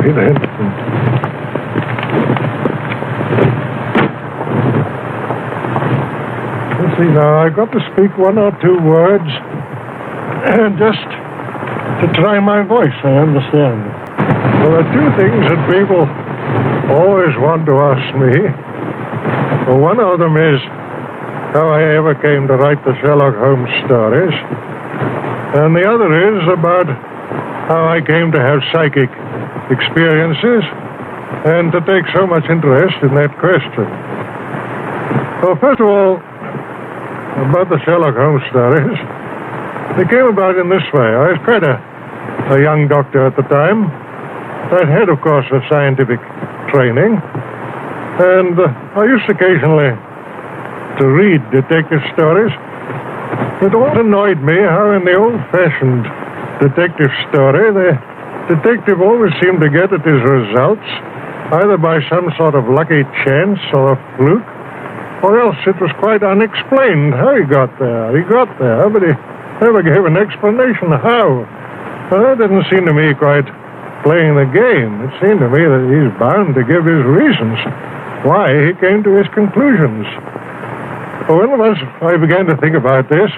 me then. Let's see now, I've got to speak one or two words, and just to try my voice, I understand. Well, there are two things that people always want to ask me. Well, one of them is how I ever came to write the Sherlock Holmes stories, and the other is about how I came to have psychic experiences and to take so much interest in that question. Well, first of all, about the Sherlock Holmes stories, they came about in this way. I was quite a young doctor at the time. I'd had, of course, a scientific training, and I used occasionally to read detective stories. It always annoyed me how in the old-fashioned detective story, the detective always seemed to get at his results either by some sort of lucky chance or a fluke, or else it was quite unexplained how he got there. He got there, but he never gave an explanation how. Well, that didn't seem to me quite playing the game. It seemed to me that he's bound to give his reasons why he came to his conclusions. Well, once I began to think about this,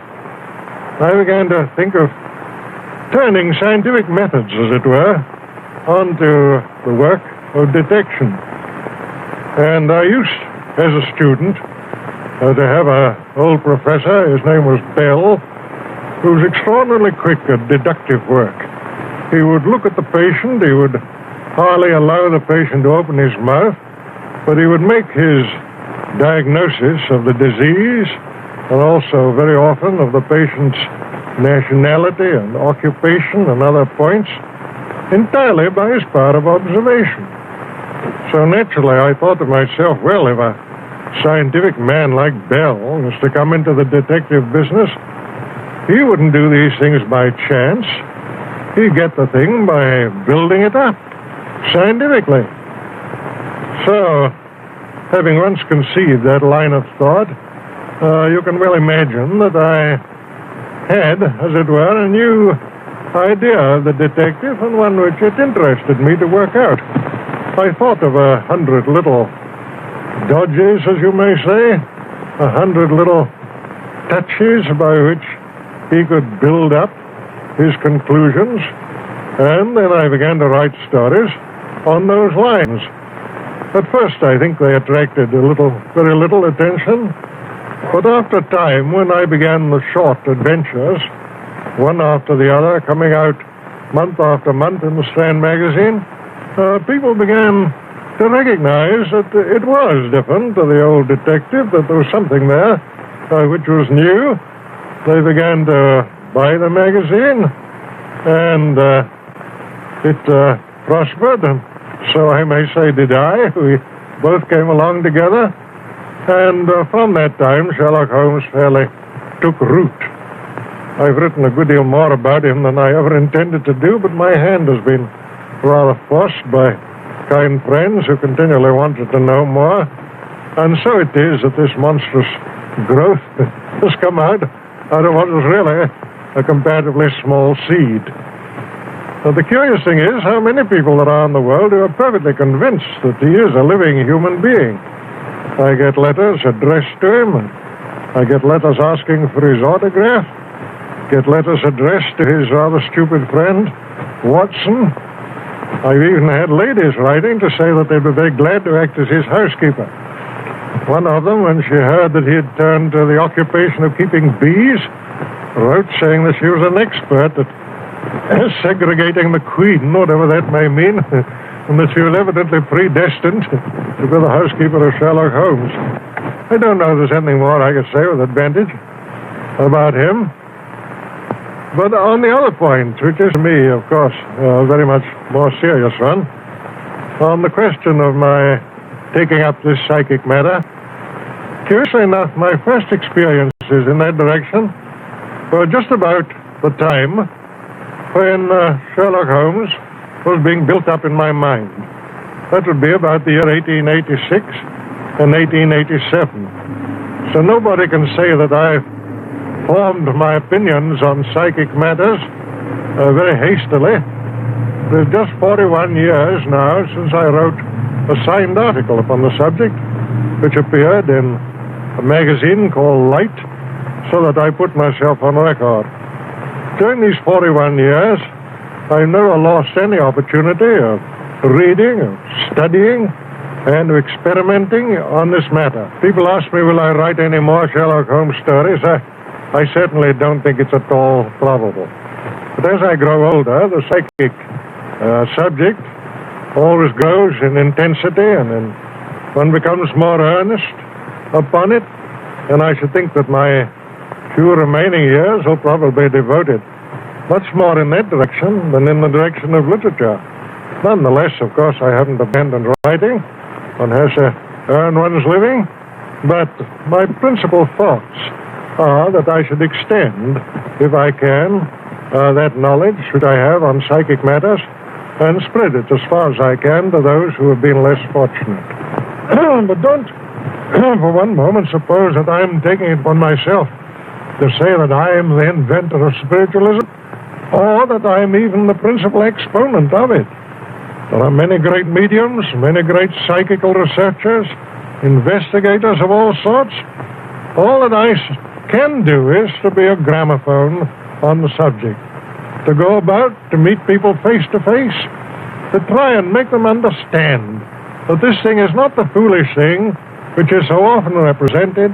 I began to think of turning scientific methods, as it were, onto the work of detection. And I used, as a student, to have an old professor, his name was Bell, who was extraordinarily quick at deductive work. He would look at the patient, he would hardly allow the patient to open his mouth, but he would make his diagnosis of the disease and also very often of the patient's nationality and occupation and other points entirely by his power of observation. So naturally I thought to myself, well, if a scientific man like Bell was to come into the detective business, he wouldn't do these things by chance. He'd get the thing by building it up scientifically. So, having once conceived that line of thought, you can well imagine that I had, as it were, a new idea of the detective, and one which it interested me to work out. I thought of 100 little dodges, as you may say, 100 little touches by which he could build up his conclusions, and then I began to write stories on those lines. At first, I think they attracted very little attention, but after a time, when I began the short adventures, one after the other, coming out month after month in the Strand magazine, people began to recognize that it was different to the old detective, that there was something there which was new. They began to buy the magazine, and it prospered, and so I may say did I. We both came along together, and from that time, Sherlock Holmes fairly took root. I've written a good deal more about him than I ever intended to do, but my hand has been rather forced by kind friends who continually wanted to know more, and so it is that this monstrous growth has come out of what was really a comparatively small seed. Now, the curious thing is how many people there are in the world who are perfectly convinced that he is a living human being. I get letters addressed to him, and I get letters asking for his autograph, get letters addressed to his rather stupid friend, Watson. I've even had ladies writing to say that they'd be very glad to act as his housekeeper. One of them, when she heard that he had turned to the occupation of keeping bees, wrote saying that she was an expert at segregating the queen, whatever that may mean, and that she was evidently predestined to be the housekeeper of Sherlock Holmes. I don't know if there's anything more I could say with advantage about him. But on the other point, which is to me, of course, a very much more serious one, on the question of my taking up this psychic matter, curiously enough, my first experiences in that direction were just about the time when Sherlock Holmes was being built up in my mind. That would be about the year 1886 and 1887. So nobody can say that I formed my opinions on psychic matters very hastily. It is just 41 years now since I wrote a signed article upon the subject, which appeared in a magazine called Light, so that I put myself on record. During these 41 years, I've never lost any opportunity of reading, of studying, and of experimenting on this matter. People ask me, will I write any more Sherlock Holmes stories? I certainly don't think it's at all probable. But as I grow older, the psychic subject always grows in intensity, and one becomes more earnest upon it, and I should think that my few remaining years will probably be devoted much more in that direction than in the direction of literature. Nonetheless, of course, I haven't abandoned writing. One has to earn one's living, but my principal thoughts are that I should extend, if I can, that knowledge which I have on psychic matters and spread it as far as I can to those who have been less fortunate. But don't for one moment suppose that I'm taking it upon myself to say that I am the inventor of spiritualism, or that I am even the principal exponent of it. There are many great mediums, many great psychical researchers, investigators of all sorts. All that I can do is to be a gramophone on the subject, to go about, to meet people face to face, to try and make them understand that this thing is not the foolish thing which is so often represented,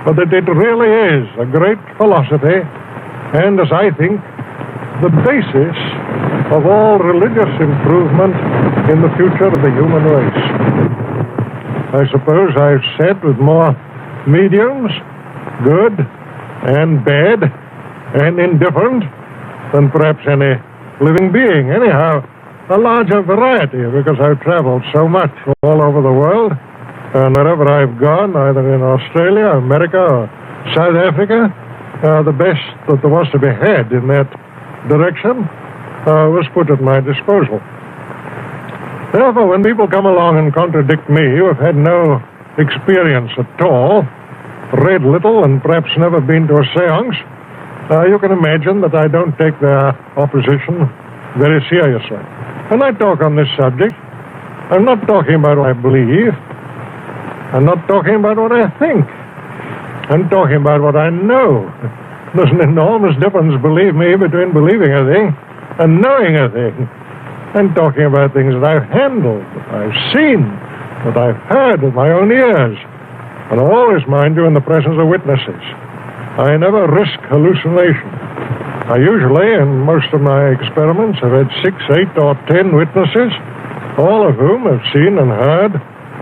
but that it really is a great philosophy, and, as I think, the basis of all religious improvement in the future of the human race. I suppose I've said with more mediums, good and bad and indifferent, than perhaps any living being. Anyhow, a larger variety, because I've traveled so much all over the world, and wherever I've gone, either in Australia, America, or South Africa, the best that there was to be had in that direction was put at my disposal. Therefore, when people come along and contradict me, who have had no experience at all, read little, and perhaps never been to a seance, you can imagine that I don't take their opposition very seriously. When I talk on this subject, I'm not talking about what I believe. I'm not talking about what I think. I'm talking about what I know. There's an enormous difference, believe me, between believing a thing and knowing a thing. I'm talking about things that I've handled, that I've seen, that I've heard with my own ears. And always, mind you, in the presence of witnesses. I never risk hallucination. I usually, in most of my experiments, have had 6, 8, or 10 witnesses, all of whom have seen and heard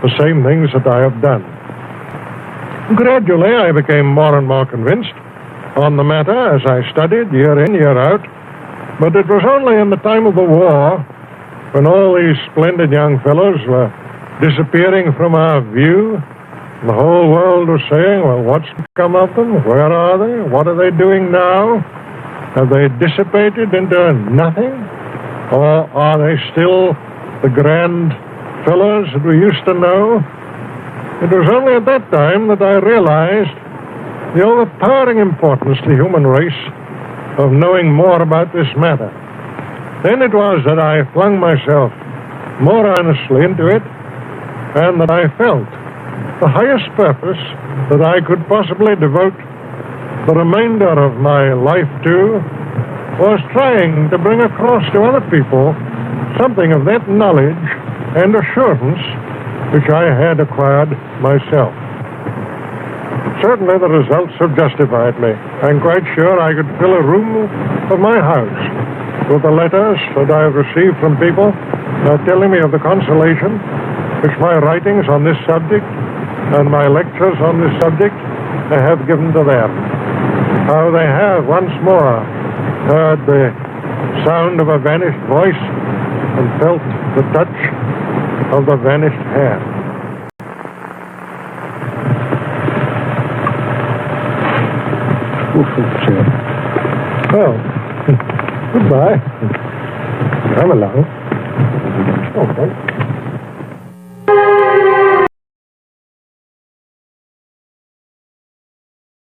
the same things that I have done. Gradually, I became more and more convinced on the matter as I studied year in, year out, but it was only in the time of the war, when all these splendid young fellows were disappearing from our view. The whole world was saying, well, what's become of them? Where are they? What are they doing now? Have they dissipated into nothing? Or are they still the grand fellows that we used to know? It was only at that time that I realized the overpowering importance to the human race of knowing more about this matter. Then it was that I flung myself more earnestly into it, and that I felt the highest purpose that I could possibly devote the remainder of my life to was trying to bring across to other people something of that knowledge and assurance which I had acquired myself. Certainly the results have justified me. I'm quite sure I could fill a room of my house with the letters that I have received from people telling me of the consolation which my writings on this subject and my lectures on this subject have given to them. How they have once more heard the sound of a vanished voice and felt the touch of the vanished hand. Well, goodbye. Come along. Okay.